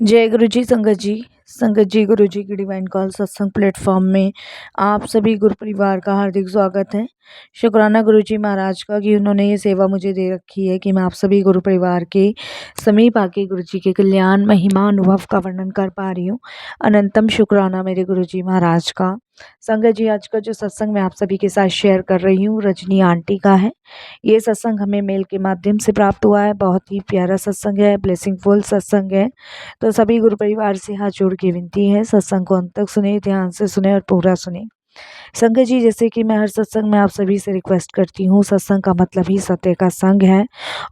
जय गुरु जी संगत जी गुरु जी की डिवाइन कॉल सत्संग प्लेटफॉर्म में आप सभी गुरु परिवार का हार्दिक स्वागत है। शुक्राना गुरु जी महाराज का कि उन्होंने ये सेवा मुझे दे रखी है कि मैं आप सभी गुरु परिवार के समीप आके गुरु जी के कल्याण महिमा अनुभव का वर्णन कर पा रही हूँ। अनंतम शुक्राना मेरे गुरु जी महाराज का। संगत जी, आज का जो सत्संग मैं आप सभी के साथ शेयर कर रही हूँ रजनी आंटी का है। ये सत्संग हमें मेल के माध्यम से प्राप्त हुआ है। बहुत ही प्यारा सत्संग है, ब्लेसिंगफुल सत्संग है। तो सभी गुरु परिवार से हाथ जोड़ के विनती है, सत्संग को अंत तक सुने, ध्यान से सुने और पूरा सुने। संगत जी, जैसे कि मैं हर सत्संग में आप सभी से रिक्वेस्ट करती हूँ, सत्संग का मतलब ही सत्य का संग है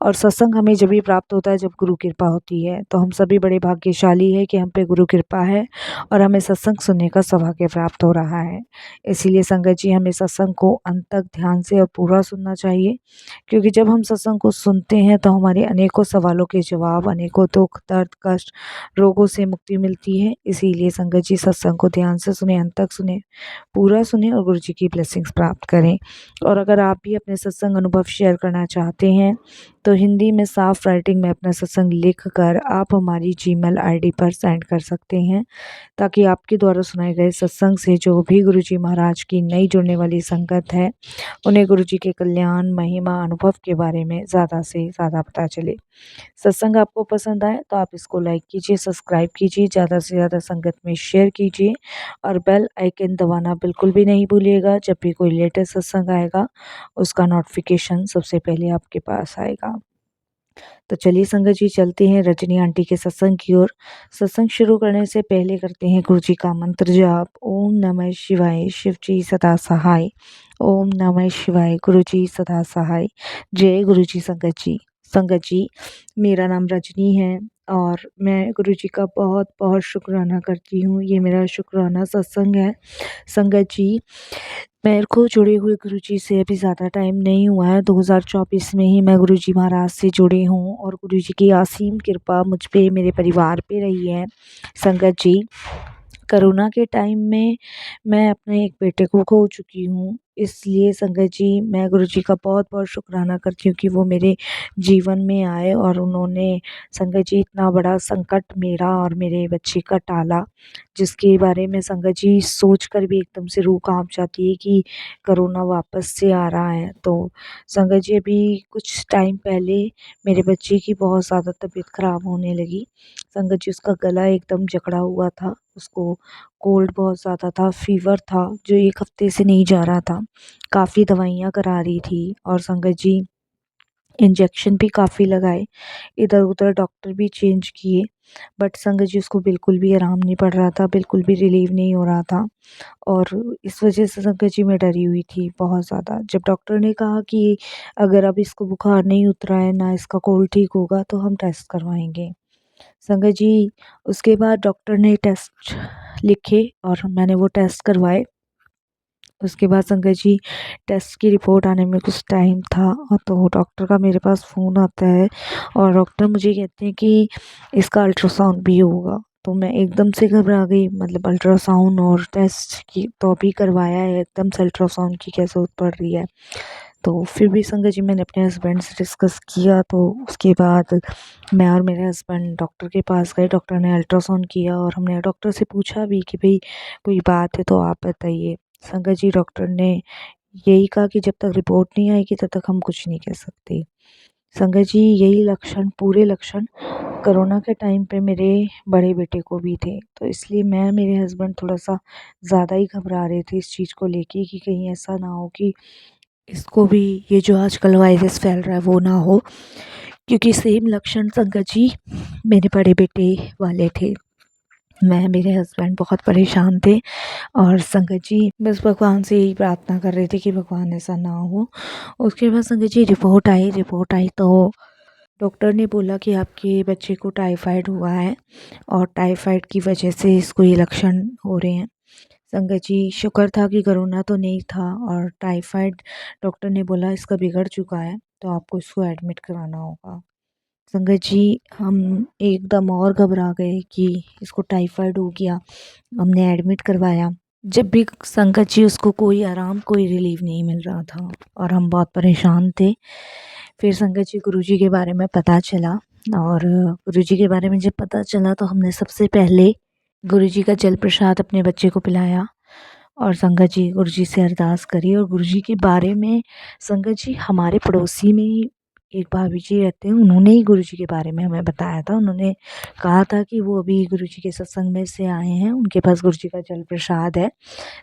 और सत्संग हमें जब भी प्राप्त होता है जब गुरु कृपा होती है। तो हम सभी बड़े भाग्यशाली है कि हम पे गुरु कृपा है और हमें सत्संग सुनने का सौभाग्य प्राप्त हो रहा है। इसीलिए संगत जी, हमें सत्संग को अंत तक ध्यान से और पूरा सुनना चाहिए, क्योंकि जब हम सत्संग को सुनते हैं तो हमारे अनेकों सवालों के जवाब, अनेकों दुख दर्द कष्ट रोगों से मुक्ति मिलती है। इसीलिए संगत जी, सत्संग को ध्यान से सुने, अंत तक सुने, पूरा सुने और गुरु जी की ब्लेसिंग्स प्राप्त करें। और अगर आप भी अपने सत्संग अनुभव शेयर करना चाहते हैं तो हिंदी में साफ राइटिंग में अपना सत्संग लिख कर आप हमारी जीमेल आईडी पर सेंड कर सकते हैं, ताकि आपके द्वारा सुनाए गए सत्संग से जो भी गुरु जी महाराज की नई जुड़ने वाली संगत है उन्हें गुरु जी के कल्याण महिमा अनुभव के बारे में ज़्यादा से ज़्यादा पता चले। सत्संग आपको पसंद आए तो आप इसको लाइक कीजिए, सब्सक्राइब कीजिए, ज़्यादा से ज़्यादा संगत में शेयर कीजिए और बेल आइकन दबाना बिल्कुल भी नहीं भूलिएगा। जब भी कोई लेटेस्ट सत्संग आएगा उसका नोटिफिकेशन सबसे पहले आपके पास आएगा। तो चलिए संगत जी, चलते हैं रजनी आंटी के सत्संग की ओर। सत्संग शुरू करने से पहले करते हैं गुरु जी का मंत्र जाप। ओम नमः शिवाय, शिव जी सदा सहाय। ओम नमः शिवाय, गुरु जी सदा सहाय। जय गुरु जी। संगत जी, मेरा नाम रजनी है और मैं गुरु जी का बहुत बहुत शुक्राना करती हूँ। ये मेरा शुक्राना सत्संग है। संगत जी, मेरे को जुड़े हुए गुरुजी से अभी ज़्यादा टाइम नहीं हुआ है। 2024 में ही मैं गुरुजी महाराज से जुड़ी हूँ और गुरुजी की असीम कृपा मुझ पे, मेरे परिवार पे रही है। संगत जी, कोरोना के टाइम में मैं अपने एक बेटे को खो चुकी हूँ। इसलिए संगत जी, मैं गुरुजी का बहुत बहुत शुक्राना करती हूँ कि वो मेरे जीवन में आए और उन्होंने संगत जी इतना बड़ा संकट मेरा और मेरे बच्चे का टाला, जिसके बारे में संगत जी सोच कर भी एकदम से रूह कांप जाती है कि कोरोना वापस से आ रहा है। तो संगत जी, अभी कुछ टाइम पहले मेरे बच्चे की बहुत ज़्यादा तबीयत ख़राब होने लगी। संगत जी, उसका गला एकदम जकड़ा हुआ था, उसको कोल्ड बहुत ज़्यादा था, फ़ीवर था जो 1 हफ़्ते से नहीं जा रहा था। काफ़ी दवाइयाँ करा रही थी और संगत जी इंजेक्शन भी काफ़ी लगाए, इधर-उधर डॉक्टर भी चेंज किए, बट संगत जी उसको बिल्कुल भी आराम नहीं पड़ रहा था, बिल्कुल भी रिलीव नहीं हो रहा था। और इस वजह से संगत जी मैं डरी हुई थी बहुत ज़्यादा। जब डॉक्टर ने कहा कि अगर अब इसको बुखार नहीं उतरा है, ना इसका कोल्ड ठीक होगा, तो हम टेस्ट करवाएँगे। संगत जी, उसके बाद डॉक्टर ने टेस्ट लिखे और मैंने वो टेस्ट करवाए। उसके बाद संगत जी, टेस्ट की रिपोर्ट आने में कुछ टाइम था और तो डॉक्टर का मेरे पास फ़ोन आता है और डॉक्टर मुझे कहते हैं कि इसका अल्ट्रासाउंड भी होगा। तो मैं एकदम से घबरा गई, मतलब अल्ट्रासाउंड और टेस्ट की तो अभी करवाया है, एकदम से अल्ट्रासाउंड की क्या ज़रूरत पड़ रही है। तो फिर भी संगत जी, मैंने अपने हस्बैंड से डिस्कस किया, तो उसके बाद मैं और मेरे हस्बैंड डॉक्टर के पास गए। डॉक्टर ने अल्ट्रासाउंड किया और हमने डॉक्टर से पूछा भी कि भई कोई बात है तो आप बताइए। संगत जी, डॉक्टर ने यही कहा कि जब तक रिपोर्ट नहीं आएगी तब तक हम कुछ नहीं कह सकते। संगत जी, यही लक्षण, पूरे लक्षण कोरोना के टाइम पे मेरे बड़े बेटे को भी थे। तो इसलिए मैं, मेरे हस्बैंड थोड़ा-सा ज़्यादा ही घबरा रहे थे इस चीज़ को लेके कि कहीं ऐसा ना हो कि इसको भी ये जो आजकल वायरस फैल रहा है वो ना हो, क्योंकि सेम लक्षण संगत जी मेरे बड़े बेटे वाले थे। मैं, मेरे हस्बैंड बहुत परेशान थे और संगत जी बस भगवान से यही प्रार्थना कर रहे थे कि भगवान ऐसा ना हो। उसके बाद संगत जी रिपोर्ट आई तो डॉक्टर ने बोला कि आपके बच्चे को टाइफाइड हुआ है और टाइफाइड की वजह से इसको ये लक्षण हो रहे हैं। संगत जी, शुक्र था कि कोरोना तो नहीं था और टाइफाइड डॉक्टर ने बोला इसका बिगड़ चुका है तो आपको इसको एडमिट कराना होगा। संगत जी, हम एकदम और घबरा गए कि इसको टाइफाइड हो गया। हमने एडमिट करवाया। जब भी संगत जी उसको कोई आराम, कोई रिलीफ नहीं मिल रहा था और हम बहुत परेशान थे। फिर संगत जी गुरुजी के बारे में पता चला और गुरुजी के बारे में जब पता चला तो हमने सबसे पहले गुरुजी का जल प्रसाद अपने बच्चे को पिलाया और संगत जी गुरुजी से अरदास करी। और गुरुजी के बारे में संगत जी हमारे पड़ोसी में ही एक भाभी जी रहते हैं, उन्होंने ही गुरुजी के बारे में हमें बताया था। उन्होंने कहा था कि वो अभी गुरुजी के सत्संग में से आए हैं, उनके पास गुरुजी का जल प्रसाद है,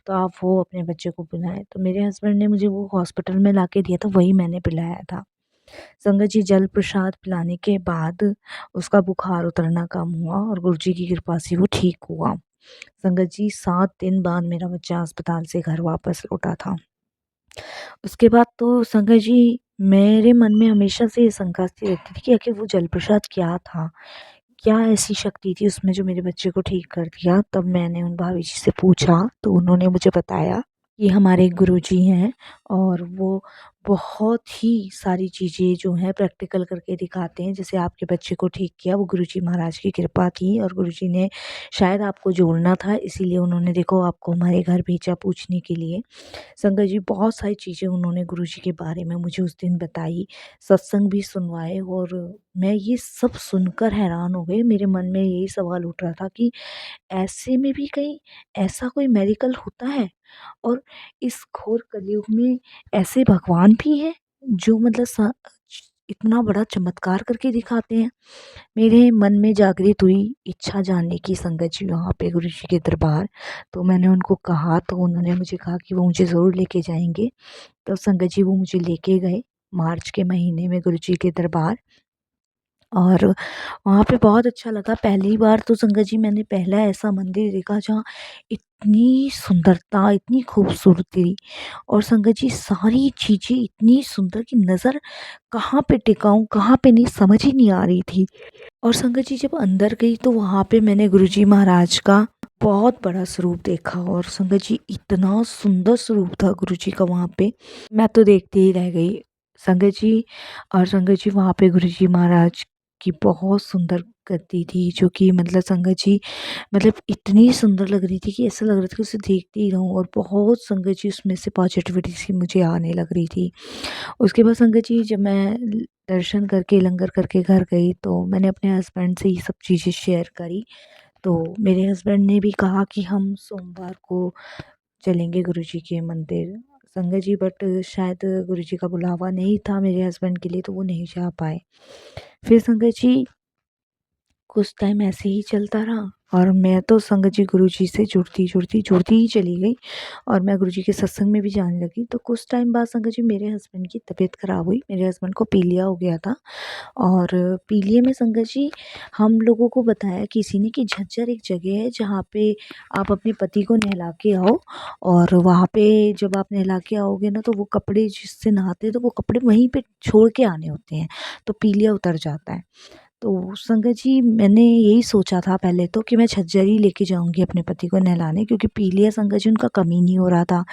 तो आप वो अपने बच्चे को पिलाएं। तो मेरे हस्बैंड ने मुझे वो हॉस्पिटल में ला के दिया था, वही मैंने पिलाया था। संगत जी जल प्रसाद पिलाने के बाद उसका बुखार उतरना कम हुआ और गुरुजी की कृपा से वो ठीक हुआ। संगत जी 7 दिन बाद मेरा बच्चा अस्पताल से घर वापस लौटा था। उसके बाद तो संगत जी मेरे मन में हमेशा से ये शंका सी रहती थी कि आखिर वो जल प्रसाद क्या था? क्या ऐसी शक्ति थी उसमें जो मेरे बच्चे को ठीक कर दिया? तब मैंने उन भाभी जी से पूछा तो उन्होंने मुझे बताया ये हमारे गुरुजी हैं और वो बहुत ही सारी चीज़ें जो हैं प्रैक्टिकल करके दिखाते हैं। जैसे आपके बच्चे को ठीक किया, वो गुरुजी महाराज की कृपा थी और गुरुजी ने शायद आपको जोड़ना था, इसीलिए उन्होंने देखो आपको हमारे घर भेजा पूछने के लिए। संगत जी बहुत सारी चीज़ें उन्होंने गुरुजी के बारे में मुझे उस दिन बताई, सत्संग भी सुनवाए और मैं ये सब सुनकर हैरान हो गई। मेरे मन में यही सवाल उठ रहा था कि ऐसे में भी कहीं ऐसा कोई मेडिकल होता है? और इस घोर कलयुग में ऐसे भगवान भी हैं जो मतलब इतना बड़ा चमत्कार करके दिखाते हैं। मेरे मन में जागृत हुई इच्छा जानने की संगत जी वहाँ पे गुरुजी के दरबार। तो मैंने उनको कहा तो उन्होंने मुझे कहा कि वो मुझे ज़रूर लेके जाएंगे। तो संगत जी वो मुझे लेके गए मार्च के महीने में गुरुजी के दरबार और वहाँ पे बहुत अच्छा लगा। पहली बार तो संगत जी मैंने पहला ऐसा मंदिर देखा जहाँ इतनी सुंदरता, इतनी खूबसूरती और संगत जी सारी चीज़ें इतनी सुंदर कि नज़र कहाँ पे टिकाऊँ, कहाँ पे नहीं समझ ही नहीं आ रही थी। और संगत जी जब अंदर गई तो वहाँ पे मैंने गुरुजी महाराज का बहुत बड़ा स्वरूप देखा और संगत जी इतना सुंदर स्वरूप था गुरुजी का वहाँ पे, मैं तो देखते ही रह गई संगत जी। और संगत जी वहाँ पे गुरुजी महाराज की बहुत सुंदर गद्दी थी जो कि मतलब संगत जी मतलब इतनी सुंदर लग रही थी कि ऐसा लग रहा था कि उसे देखते ही रहूं और बहुत संगत जी उसमें से पॉजिटिविटी सी मुझे आने लग रही थी। उसके बाद संगत जी जब मैं दर्शन करके लंगर करके घर गई तो मैंने अपने हस्बैंड से ये सब चीज़ें शेयर करी। तो मेरे हस्बैंड ने भी कहा कि हम सोमवार को चलेंगे गुरुजी के मंदिर। संगत जी बट शायद गुरुजी का बुलावा नहीं था मेरे हस्बैंड के लिए तो वो नहीं जा पाए। फिर संगत जी कुछ टाइम ऐसे ही चलता रहा और मैं तो संगत जी गुरुजी से जुड़ती ही चली गई और मैं गुरुजी के सत्संग में भी जाने लगी। तो कुछ टाइम बाद संगत जी मेरे हस्बैंड की तबीयत ख़राब हुई। मेरे हस्बैंड को पीलिया हो गया था और पीलिया में संगत जी हम लोगों को बताया किसी ने कि झज्जर एक जगह है जहाँ पे आप अपने पति को नहला के आओ और वहाँ पे जब आप नहला के आओगे ना तो वो कपड़े जिससे नहाते हैं तो वो कपड़े वहीं पे छोड़ के आने होते हैं, तो पीलिया उतर जाता है। तो संगत जी मैंने यही सोचा था पहले तो कि मैं झज्जर ही लेके जाऊंगी अपने पति को नहलाने, क्योंकि पीलिया संगत जी उनका कम ही नहीं हो रहा था।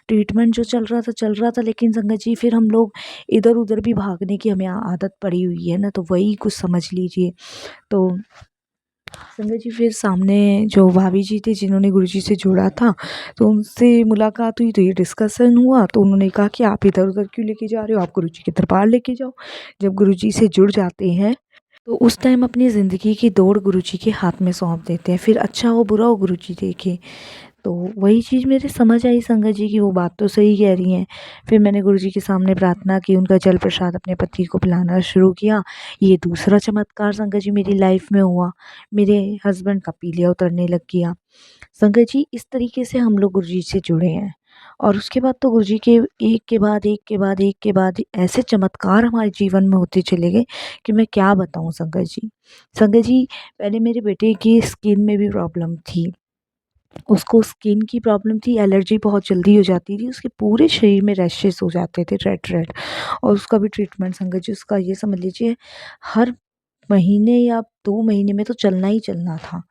ट्रीटमेंट जो चल रहा था लेकिन संगत जी फिर हम लोग इधर उधर भी भागने की हमें आदत पड़ी हुई है ना, तो वही कुछ समझ लीजिए। तो संगत जी फिर सामने जो भाभी जी थे जिन्होंने गुरुजी से जोड़ा था तो उनसे मुलाकात हुई तो ये डिस्कशन हुआ तो उन्होंने कहा कि आप इधर उधर क्यों लेके जा रहे हो, आप गुरुजी के दरबार लेके जाओ। जब गुरुजी से जुड़ जाते हैं तो उस टाइम अपनी ज़िंदगी की दौड़ गुरुजी के हाथ में सौंप देते हैं, फिर अच्छा हो बुरा हो गुरुजी देखे। तो वही चीज़ मेरे समझ आई संगत जी की वो बात तो सही कह रही हैं। फिर मैंने गुरुजी के सामने प्रार्थना की, उनका जल प्रसाद अपने पति को पिलाना शुरू किया। ये दूसरा चमत्कार संगत जी मेरी लाइफ में हुआ, मेरे हस्बैंड का पीलिया उतरने लग गया। संगत जी इस तरीके से हम लोग गुरुजी से जुड़े हैं और उसके बाद तो गुरुजी के एक के बाद एक के बाद एक के बाद ऐसे चमत्कार हमारे जीवन में होते चले गए कि मैं क्या बताऊं संगत जी। संगत जी पहले मेरे बेटे की स्किन में भी प्रॉब्लम थी, उसको स्किन की प्रॉब्लम थी, एलर्जी बहुत जल्दी हो जाती थी, उसके पूरे शरीर में रैशेस हो जाते थे रेड रेड। और उसका भी ट्रीटमेंट संगत जी उसका ये समझ लीजिए हर महीने या 2 महीने में तो चलना ही चलना था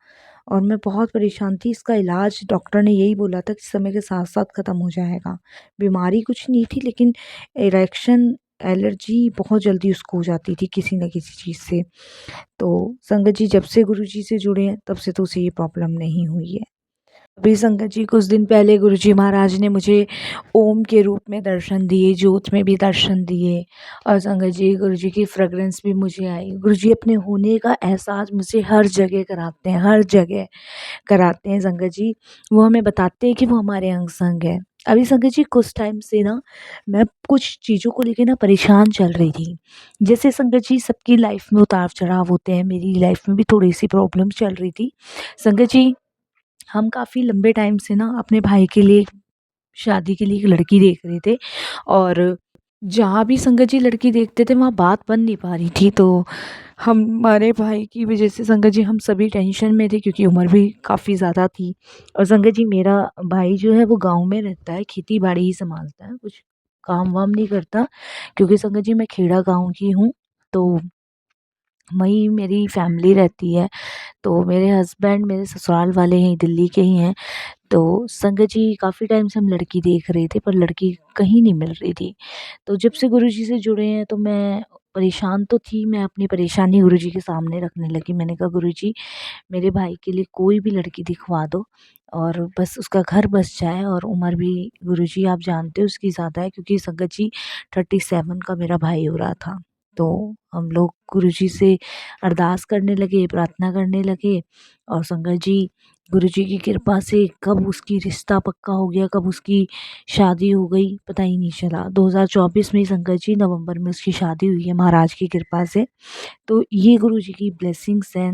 और मैं बहुत परेशान थी। इसका इलाज डॉक्टर ने यही बोला था कि समय के साथ साथ ख़त्म हो जाएगा। बीमारी कुछ नहीं थी लेकिन इरेक्शन एलर्जी बहुत जल्दी उसको हो जाती थी किसी न किसी चीज़ से। तो संगत जी जब से गुरुजी से जुड़े हैं तब से तो उसे ये प्रॉब्लम नहीं हुई है। अभी संगत जी कुछ दिन पहले गुरुजी महाराज ने मुझे ओम के रूप में दर्शन दिए, जोत में भी दर्शन दिए। और संगत जी गुरुजी की फ्रेग्रेंस भी मुझे आई। गुरुजी अपने होने का एहसास मुझे हर जगह कराते हैं, हर जगह कराते हैं संगत जी। वो हमें बताते हैं कि वो हमारे अंग संग है। अभी संगत जी कुछ टाइम से ना मैं कुछ चीज़ों को लेके ना परेशान चल रही थी। जैसे संगत जी सबकी लाइफ में उतार चढ़ाव होते हैं, मेरी लाइफ में भी थोड़ी सी प्रॉब्लम चल रही थी। संगत जी हम काफ़ी लंबे टाइम से ना अपने भाई के लिए शादी के लिए एक लड़की देख रहे थे। और जहाँ भी संगत जी लड़की देखते थे वहाँ बात बन नहीं पा रही थी। तो हमारे भाई की वजह से संगत जी हम सभी टेंशन में थे, क्योंकि उम्र भी काफ़ी ज़्यादा थी। और संगत जी मेरा भाई जो है वो गांव में रहता है, खेती बाड़ी ही संभालता है, कुछ काम वाम नहीं करता। क्योंकि संगत जी मैं खेड़ा गांव की हूँ, तो वहीं मेरी फैमिली रहती है। तो मेरे हस्बैंड मेरे ससुराल वाले यहीं दिल्ली के ही हैं। तो संगत जी काफ़ी टाइम से हम लड़की देख रहे थे, पर लड़की कहीं नहीं मिल रही थी। तो जब से गुरुजी से जुड़े हैं तो मैं परेशान तो थी, मैं अपनी परेशानी गुरुजी के सामने रखने लगी। मैंने कहा गुरुजी मेरे भाई के लिए कोई भी लड़की दिखवा दो, और बस उसका घर बस जाए। और उम्र भी गुरुजी आप जानते हो उसकी ज़्यादा है, क्योंकि संगत जी 37 का मेरा भाई हो रहा था। तो हम लोग गुरुजी से अरदास करने लगे, प्रार्थना करने लगे। और संगत जी गुरुजी की कृपा से कब उसकी रिश्ता पक्का हो गया, कब उसकी शादी हो गई पता ही नहीं चला। 2024 में ही संगत जी नवंबर में उसकी शादी हुई है महाराज की कृपा से। तो ये गुरुजी की ब्लेसिंग्स हैं।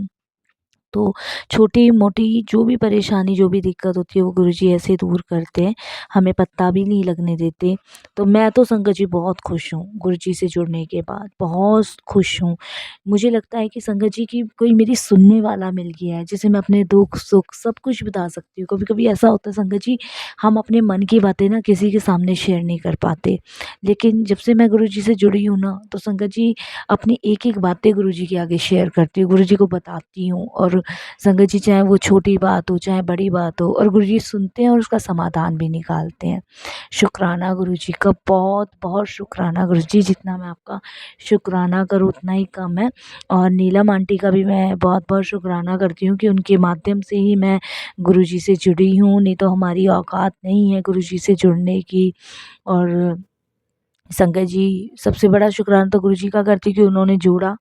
तो छोटी-मोटी जो भी परेशानी, जो भी दिक्कत होती है वो गुरुजी ऐसे दूर करते हैं, हमें पत्ता भी नहीं लगने देते। तो मैं तो संगत जी बहुत खुश हूँ, गुरुजी से जुड़ने के बाद बहुत खुश हूँ। मुझे लगता है कि संगत जी की कोई मेरी सुनने वाला मिल गया है, जिसे मैं अपने दुःख-सुख सब कुछ बता सकती हूँ। कभी-कभी ऐसा होता है संगत जी, हम अपने मन की बातें ना किसी के सामने शेयर नहीं कर पाते। लेकिन जब से मैं गुरुजी से जुड़ी हूँ ना, तो संगत जी अपनी एक-एक बातें गुरुजी के आगे शेयर करती हूँ, गुरुजी को बताती हूँ। और संगत जी चाहे वो छोटी बात हो, चाहे बड़ी बात हो, और गुरुजी सुनते हैं और उसका समाधान भी निकालते हैं। शुक्राना गुरुजी का, बहुत-बहुत शुक्राना गुरुजी, जितना मैं आपका शुक्राना करूँ उतना ही कम है। और नीलम आंटी का भी मैं बहुत-बहुत शुक्राना करती हूँ कि उनके माध्यम से ही मैं गुरुजी से जुड़ी हूँ, नहीं तो हमारी औकात नहीं है गुरुजी से जुड़ने की। और संगत जी सबसे बड़ा शुक्राना तो गुरुजी का करती हूँ कि उन्होंने जोड़ा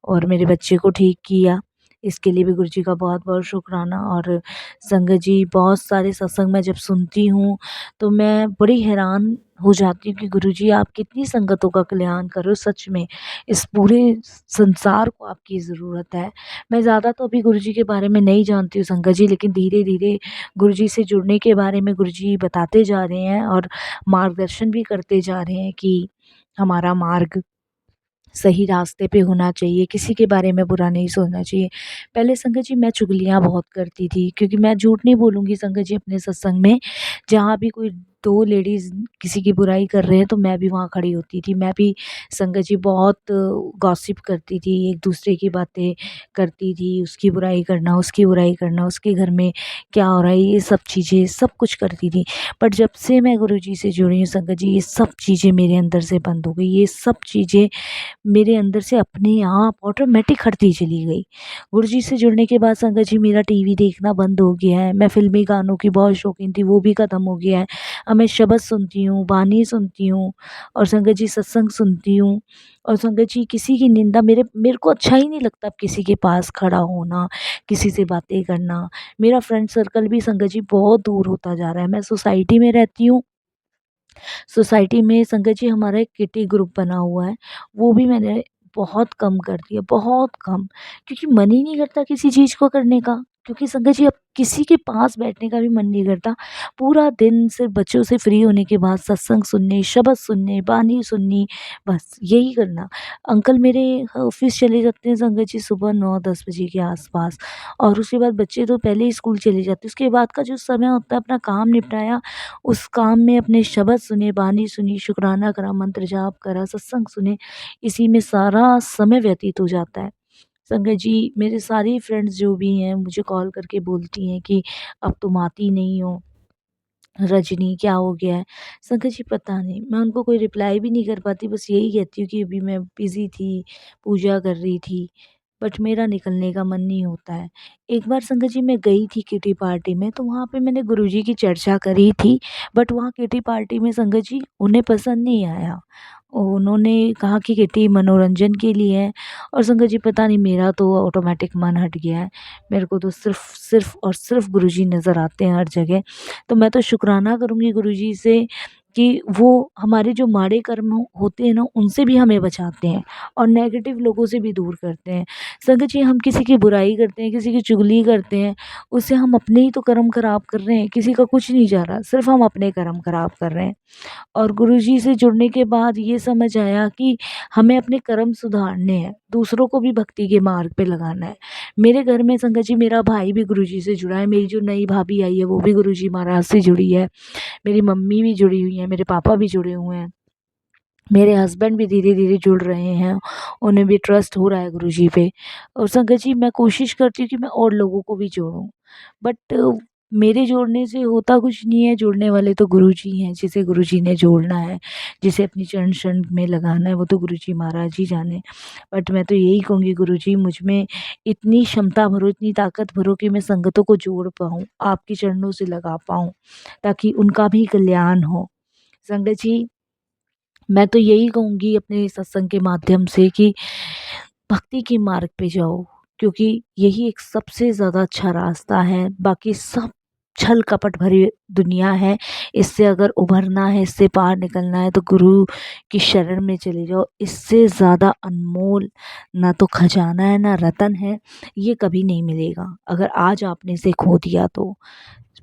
और मेरे बच्चे को ठीक किया। इसके लिए भी गुरुजी का बहुत-बहुत शुक्राना। और संगत जी बहुत सारे सत्संग मैं जब सुनती हूँ, तो मैं बड़ी हैरान हो जाती हूँ कि गुरुजी आप कितनी संगतों का कल्याण कर रहे हो, सच में इस पूरे संसार को आपकी ज़रूरत है। मैं ज़्यादा तो अभी गुरुजी के बारे में नहीं जानती हूँ संगत जी, लेकिन धीरे-धीरे गुरुजी से जुड़ने के बारे में गुरुजी बताते जा रहे हैं और मार्गदर्शन भी करते जा रहे हैं कि हमारा मार्ग सही रास्ते पे होना चाहिए, किसी के बारे में बुरा नहीं सोचना चाहिए। पहले संगत जी मैं चुगलियाँ बहुत करती थी, क्योंकि मैं झूठ नहीं बोलूँगी संगत जी, अपने सत्संग में जहाँ भी कोई 2 लेडीज़ किसी की बुराई कर रहे हैं तो मैं भी वहाँ खड़ी होती थी। मैं भी संगत जी बहुत गॉसिप करती थी, एक-दूसरे की बातें करती थी, उसकी बुराई करना, उसकी बुराई करना, उसके घर में क्या हो रहा है, ये सब चीज़ें सब कुछ करती थी। बट जब से मैं गुरुजी से जुड़ी हूँ संगत जी, ये सब चीज़ें मेरे अंदर से बंद हो गई। ये सब चीज़ें मेरे अंदर से अपने आप ऑटोमेटिक हटती चली गई। गुरुजी से जुड़ने के बाद संगत जी मेरा टीवी देखना बंद हो गया है। मैं फ़िल्मी गानों की बहुत शौकीन थी, वो भी ख़त्म हो गया है। अब मैं शबद सुनती हूँ, बानी सुनती हूँ और संगत जी सत्संग सुनती हूँ। और संगत जी किसी की निंदा, मेरे को अच्छा ही नहीं लगता अब किसी के पास खड़ा होना, किसी से बातें करना। मेरा फ्रेंड सर्कल भी संगत जी बहुत दूर होता जा रहा है। मैं सोसाइटी में रहती हूँ, सोसाइटी में संगत जी हमारा एक किटी ग्रुप बना हुआ है, वो भी मैंने बहुत कम कर दिया, बहुत कम। क्योंकि मन ही नहीं करता किसी चीज़ को करने का, क्योंकि संगत जी अब किसी के पास बैठने का भी मन नहीं करता। पूरा दिन सिर्फ़ बच्चों से फ्री होने के बाद सत्संग सुनने, शबद सुनने, बानी सुननी, बस यही करना। अंकल मेरे ऑफ़िस चले जाते हैं संगत जी सुबह 9-10 बजे के आस-पास, और उसके बाद बच्चे तो पहले ही स्कूल चले जाते हैं। उसके बाद का जो समय होता है अपना काम निपटाया, उस काम में अपने शब्द सुने, बानी सुनी, शुकराना करा, मंत्र जाप करा, सत्संग सुने, इसी में सारा समय व्यतीत हो जाता है। संगत जी मेरे सारी फ्रेंड्स जो भी हैं मुझे कॉल करके बोलती हैं कि अब तुम आती नहीं हो, रजनी क्या हो गया है? संगत जी पता नहीं, मैं उनको कोई रिप्लाई भी नहीं कर पाती, बस यही कहती हूँ कि अभी मैं बिज़ी थी, पूजा कर रही थी। बट मेरा निकलने का मन नहीं होता है। एक बार संगत जी मैं गई थी किटी पार्टी में, तो वहाँ पे मैंने गुरुजी की चर्चा करी थी, बट वहाँ किटी पार्टी में संगत जी उन्हें पसंद नहीं आया। उन्होंने कहा कि किटी मनोरंजन के लिए है, और संगत जी पता नहीं मेरा तो ऑटोमेटिक मन हट गया है। मेरे को तो सिर्फ़ और सिर्फ़ गुरुजी नज़र आते हैं हर जगह। तो मैं तो शुक्राना करूँगी गुरुजी से कि वो हमारे जो माड़े कर्म होते हैं ना, उनसे भी हमें बचाते हैं और नेगेटिव लोगों से भी दूर करते हैं। संगत जी हम किसी की बुराई करते हैं, किसी की चुगली करते हैं, उससे हम अपने ही तो कर्म ख़राब कर रहे हैं, किसी का कुछ नहीं जा रहा, सिर्फ़ हम अपने कर्म ख़राब कर रहे हैं। और गुरुजी से जुड़ने के बाद ये समझ आया कि हमें अपने कर्म सुधारने हैं, दूसरों को भी भक्ति के मार्ग पे लगाना है। मेरे घर में संगत जी मेरा भाई भी गुरुजी से जुड़ा है, मेरी जो नई भाभी आई है वो भी गुरुजी महाराज से जुड़ी है, मेरी मम्मी भी जुड़ी हुई है, मेरे पापा भी जुड़े हुए हैं। मेरे हस्बैंड भी धीरे-धीरे जुड़ रहे हैं, उन्हें भी ट्रस्ट हो रहा है गुरुजी पे। और संगत जी मैं कोशिश करती हूँ कि मैं और लोगों को भी जोड़ूँ, बट मेरे जोड़ने से होता कुछ नहीं है, जुड़ने वाले तो गुरुजी हैं, जिसे गुरुजी ने जोड़ना है, जिसे अपनी चरण शरण में लगाना है, वो तो गुरुजी महाराज ही जाने। बट मैं तो यही कहूँगी गुरुजी मुझ में इतनी क्षमता भरो, इतनी ताकत भरो कि मैं संगतों को जोड़ पाऊँ, आपके चरणों से लगा पाऊँ, ताकि उनका भी कल्याण हो। संगत जी मैं तो यही कहूँगी अपने सत्संग के माध्यम से कि भक्ति के मार्ग पे जाओ, क्योंकि यही एक सबसे ज़्यादा अच्छा रास्ता है। बाकी सब छल कपट भरी दुनिया है, इससे अगर उभरना है, इससे पार निकलना है तो गुरु की शरण में चले जाओ। इससे ज़्यादा अनमोल ना तो खजाना है, ना रतन है, ये कभी नहीं मिलेगा अगर आज आपने इसे खो दिया तो।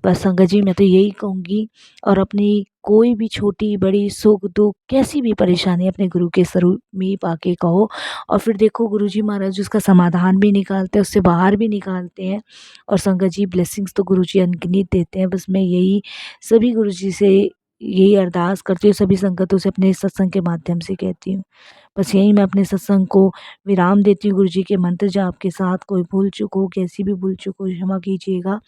बस संगत जी मैं तो यही कहूँगी, और अपनी कोई भी छोटी बड़ी सुख दुख कैसी भी परेशानी अपने गुरु के स्वरूप में आके कहो, और फिर देखो गुरुजी महाराज उसका समाधान भी निकालते हैं, उससे बाहर भी निकालते हैं। और संगत जी ब्लेसिंग्स तो गुरुजी अनगिनत देते हैं। बस मैं यही सभी गुरुजी से यही अरदास करती हूँ, सभी संगतों से अपने सत्संग के माध्यम से कहती हूँ। बस यही मैं अपने सत्संग को विराम देती हूँ गुरुजी के मंत्र जाप के साथ। कोई भूल चूक हो, कैसी भी भूल चूक हो, क्षमा कीजिएगा।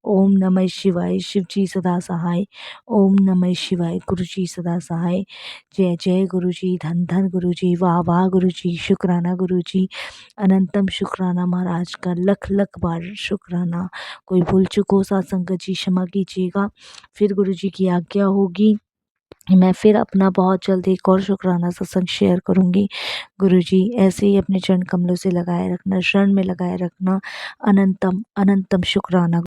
ओम नमः शिवाय, शिव जी सदा सहाय। ओम नमः शिवाय, गुरु जी सदा सहाय। जय जय गुरु जी, धन धन गुरु जी, वाह वाह गुरु जी, शुक्राना गुरु जी, अनंतम शुक्राना महाराज का, लख लख बार शुक्राना। कोई भूल चूक हो साथ संगत जी क्षमा कीजिएगा। फिर गुरु जी की आज्ञा होगी, मैं फिर अपना बहुत जल्द एक और शुक्राना सत्संग शेयर करूँगी। गुरु जी ऐसे ही अपने चरण कमलों से लगाए रखना, शरण में लगाए रखना। अनंतम अनंतम शुक्राना।